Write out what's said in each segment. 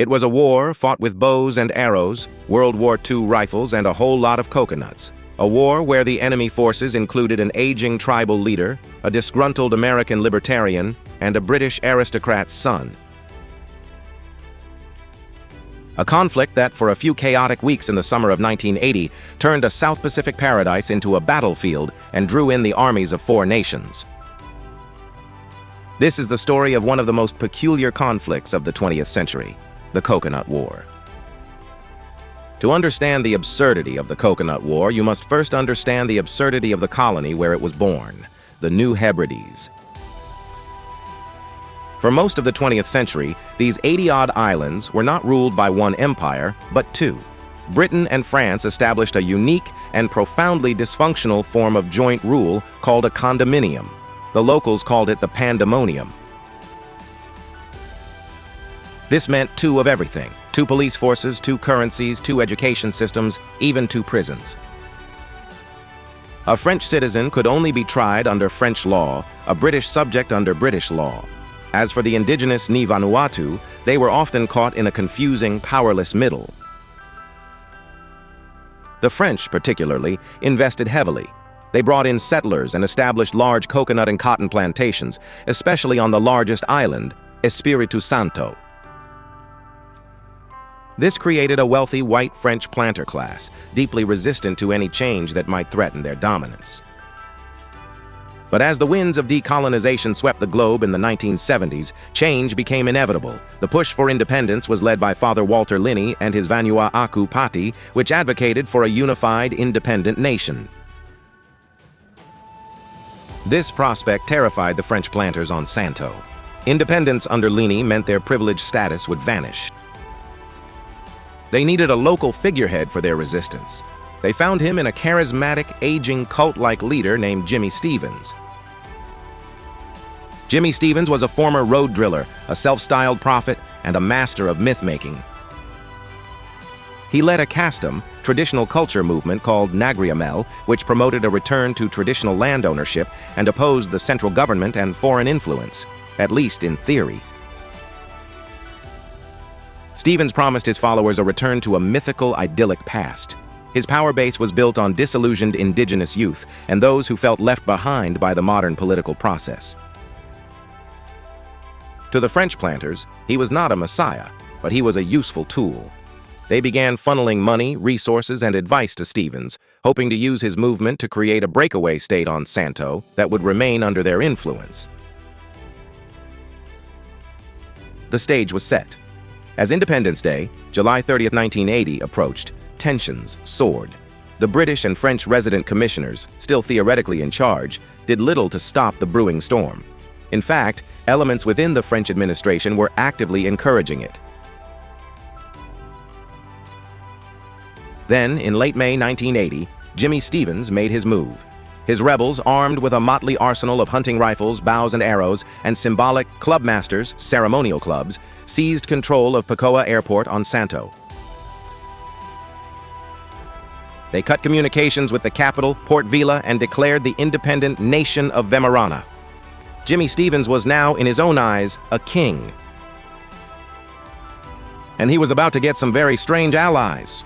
It was a war fought with bows and arrows, World War II rifles, and a whole lot of coconuts. A war where the enemy forces included an aging tribal leader, a disgruntled American libertarian, and a British aristocrat's son. A conflict that, for a few chaotic weeks in the summer of 1980, turned a South Pacific paradise into a battlefield and drew in the armies of 4 nations. This is the story of one of the most peculiar conflicts of the 20th century, the Coconut War. To understand the absurdity of the Coconut War, you must first understand the absurdity of the colony where it was born, the New Hebrides. For most of the 20th century, these 80-odd islands were not ruled by one empire, but 2. Britain and France established a unique and profoundly dysfunctional form of joint rule called a condominium. The locals called it the pandemonium. This meant 2 of everything: 2 police forces, 2 currencies, 2 education systems, even 2 prisons. A French citizen could only be tried under French law, a British subject under British law. As for the indigenous Vanuatu, they were often caught in a confusing, powerless middle. The French, particularly, invested heavily. They brought in settlers and established large coconut and cotton plantations, especially on the largest island, Espiritu Santo. This created a wealthy white French planter class, deeply resistant to any change that might threaten their dominance. But as the winds of decolonization swept the globe in the 1970s, change became inevitable. The push for independence was led by Father Walter Linney and his Vanuatu party, which advocated for a unified, independent nation. This prospect terrified the French planters on Santo. Independence under Linney meant their privileged status would vanish. They needed a local figurehead for their resistance. They found him in a charismatic, aging, cult-like leader named Jimmy Stevens. Jimmy Stevens was a former road driller, a self-styled prophet, and a master of myth-making. He led a custom, traditional culture movement called Nagriamel, which promoted a return to traditional land ownership and opposed the central government and foreign influence, at least in theory. Stevens promised his followers a return to a mythical, idyllic past. His power base was built on disillusioned indigenous youth and those who felt left behind by the modern political process. To the French planters, he was not a messiah, but he was a useful tool. They began funneling money, resources, and advice to Stevens, hoping to use his movement to create a breakaway state on Santo that would remain under their influence. The stage was set. As Independence Day, July 30th, 1980, approached, tensions soared. The British and French resident commissioners, still theoretically in charge, did little to stop the brewing storm. In fact, elements within the French administration were actively encouraging it. Then, in late May 1980, Jimmy Stevens made his move. His rebels, armed with a motley arsenal of hunting rifles, bows and arrows, and symbolic clubmasters, ceremonial clubs, seized control of Pacoa Airport on Santo. They cut communications with the capital, Port Vila, and declared the independent nation of Weimaraner. Jimmy Stevens was now, in his own eyes, a king. And he was about to get some very strange allies.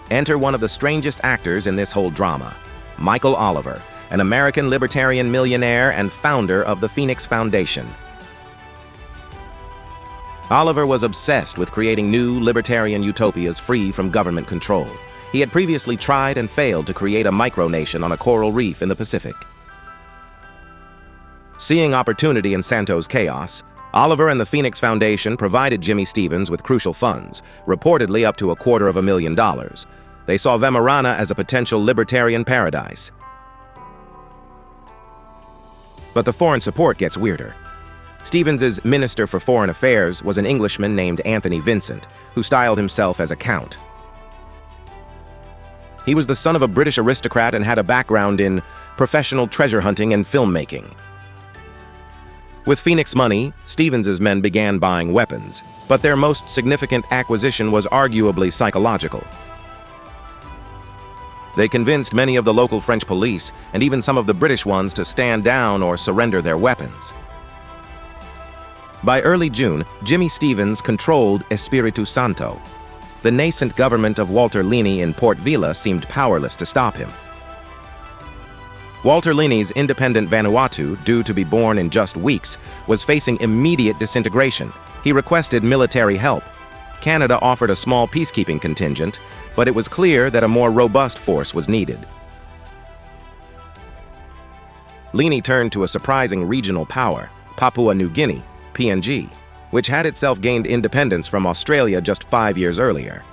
Enter one of the strangest actors in this whole drama, Michael Oliver, an American libertarian millionaire and founder of the Phoenix Foundation. Oliver was obsessed with creating new libertarian utopias free from government control. He had previously tried and failed to create a micronation on a coral reef in the Pacific. Seeing opportunity in Santo's chaos, Oliver and the Phoenix Foundation provided Jimmy Stevens with crucial funds, reportedly up to $250,000. They saw Weimaraner as a potential libertarian paradise. But the foreign support gets weirder. Stevens's Minister for Foreign Affairs was an Englishman named Anthony Vincent, who styled himself as a count. He was the son of a British aristocrat and had a background in professional treasure hunting and filmmaking. With Phoenix money, Stevens's men began buying weapons, but their most significant acquisition was arguably psychological. They convinced many of the local French police, and even some of the British ones, to stand down or surrender their weapons. By early June, Jimmy Stevens controlled Espiritu Santo. The nascent government of Walter Lini in Port Vila seemed powerless to stop him. Walter Lini's independent Vanuatu, due to be born in just weeks, was facing immediate disintegration. He requested military help. Canada offered a small peacekeeping contingent, but it was clear that a more robust force was needed. Lini turned to a surprising regional power, Papua New Guinea, PNG, which had itself gained independence from Australia just 5 years earlier.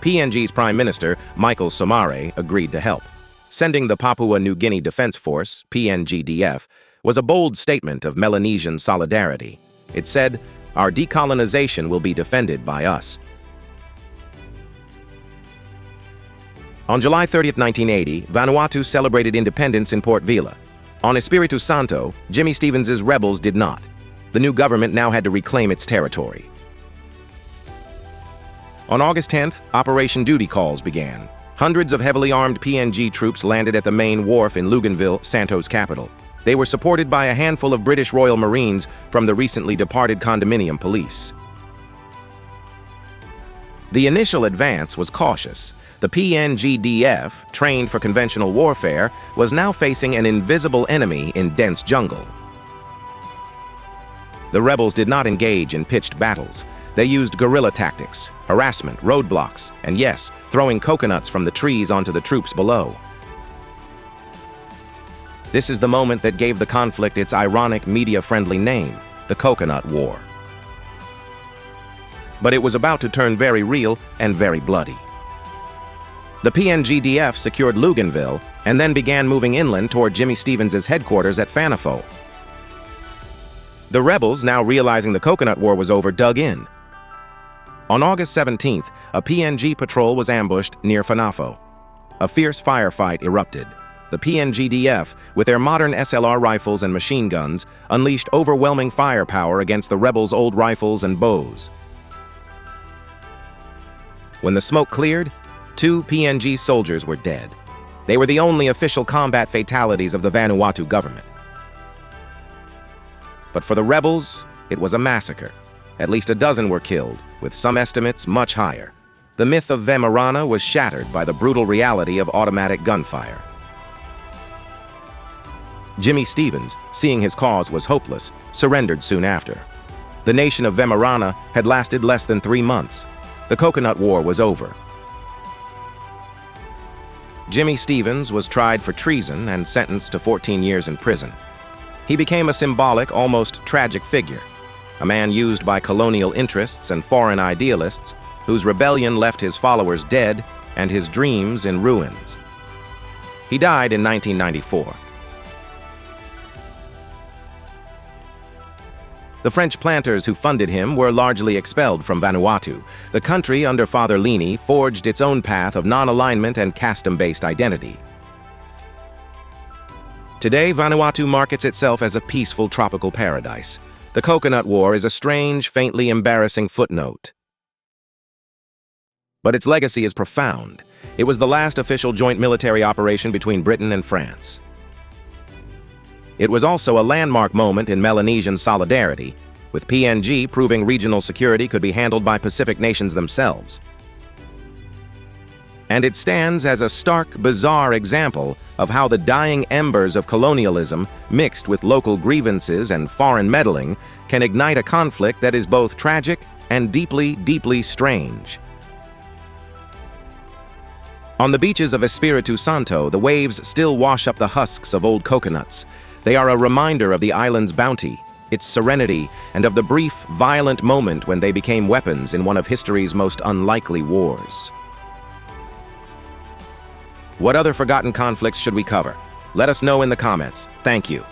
PNG's Prime Minister, Michael Somare, agreed to help. Sending the Papua New Guinea Defense Force, PNGDF, was a bold statement of Melanesian solidarity. It said, "Our decolonization will be defended by us." On July 30, 1980, Vanuatu celebrated independence in Port Vila. On Espiritu Santo, Jimmy Stevens's rebels did not. The new government now had to reclaim its territory. On August 10th, Operation Duty Calls began. Hundreds of heavily armed PNG troops landed at the main wharf in Luganville, Santo's capital. They were supported by a handful of British Royal Marines from the recently departed Condominium Police. The initial advance was cautious. The PNGDF, trained for conventional warfare, was now facing an invisible enemy in dense jungle. The rebels did not engage in pitched battles. They used guerrilla tactics, harassment, roadblocks, and yes, throwing coconuts from the trees onto the troops below. This is the moment that gave the conflict its ironic, media-friendly name, the Coconut War. But it was about to turn very real and very bloody. The PNGDF secured Luganville and then began moving inland toward Jimmy Stevens's headquarters at Fanafo. The rebels, now realizing the Coconut War was over, dug in. On August 17th, a PNG patrol was ambushed near Fanafo. A fierce firefight erupted. The PNGDF, with their modern SLR rifles and machine guns, unleashed overwhelming firepower against the rebels' old rifles and bows. When the smoke cleared, 2 PNG soldiers were dead. They were the only official combat fatalities of the Vanuatu government. But for the rebels, it was a massacre. At least a dozen were killed, with some estimates much higher. The myth of Vemarana was shattered by the brutal reality of automatic gunfire. Jimmy Stevens, seeing his cause was hopeless, surrendered soon after. The nation of Vemarana had lasted less than 3 months. The Coconut War was over. Jimmy Stevens was tried for treason and sentenced to 14 years in prison. He became a symbolic, almost tragic figure, a man used by colonial interests and foreign idealists whose rebellion left his followers dead and his dreams in ruins. He died in 1994. The French planters who funded him were largely expelled from Vanuatu. The country, under Father Lini, forged its own path of non-alignment and custom-based identity. Today, Vanuatu markets itself as a peaceful tropical paradise. The Coconut War is a strange, faintly embarrassing footnote. But its legacy is profound. It was the last official joint military operation between Britain and France. It was also a landmark moment in Melanesian solidarity, with PNG proving regional security could be handled by Pacific nations themselves. And it stands as a stark, bizarre example of how the dying embers of colonialism, mixed with local grievances and foreign meddling, can ignite a conflict that is both tragic and deeply, deeply strange. On the beaches of Espiritu Santo, the waves still wash up the husks of old coconuts. They are a reminder of the island's bounty, its serenity, and of the brief, violent moment when they became weapons in one of history's most unlikely wars. What other forgotten conflicts should we cover? Let us know in the comments. Thank you.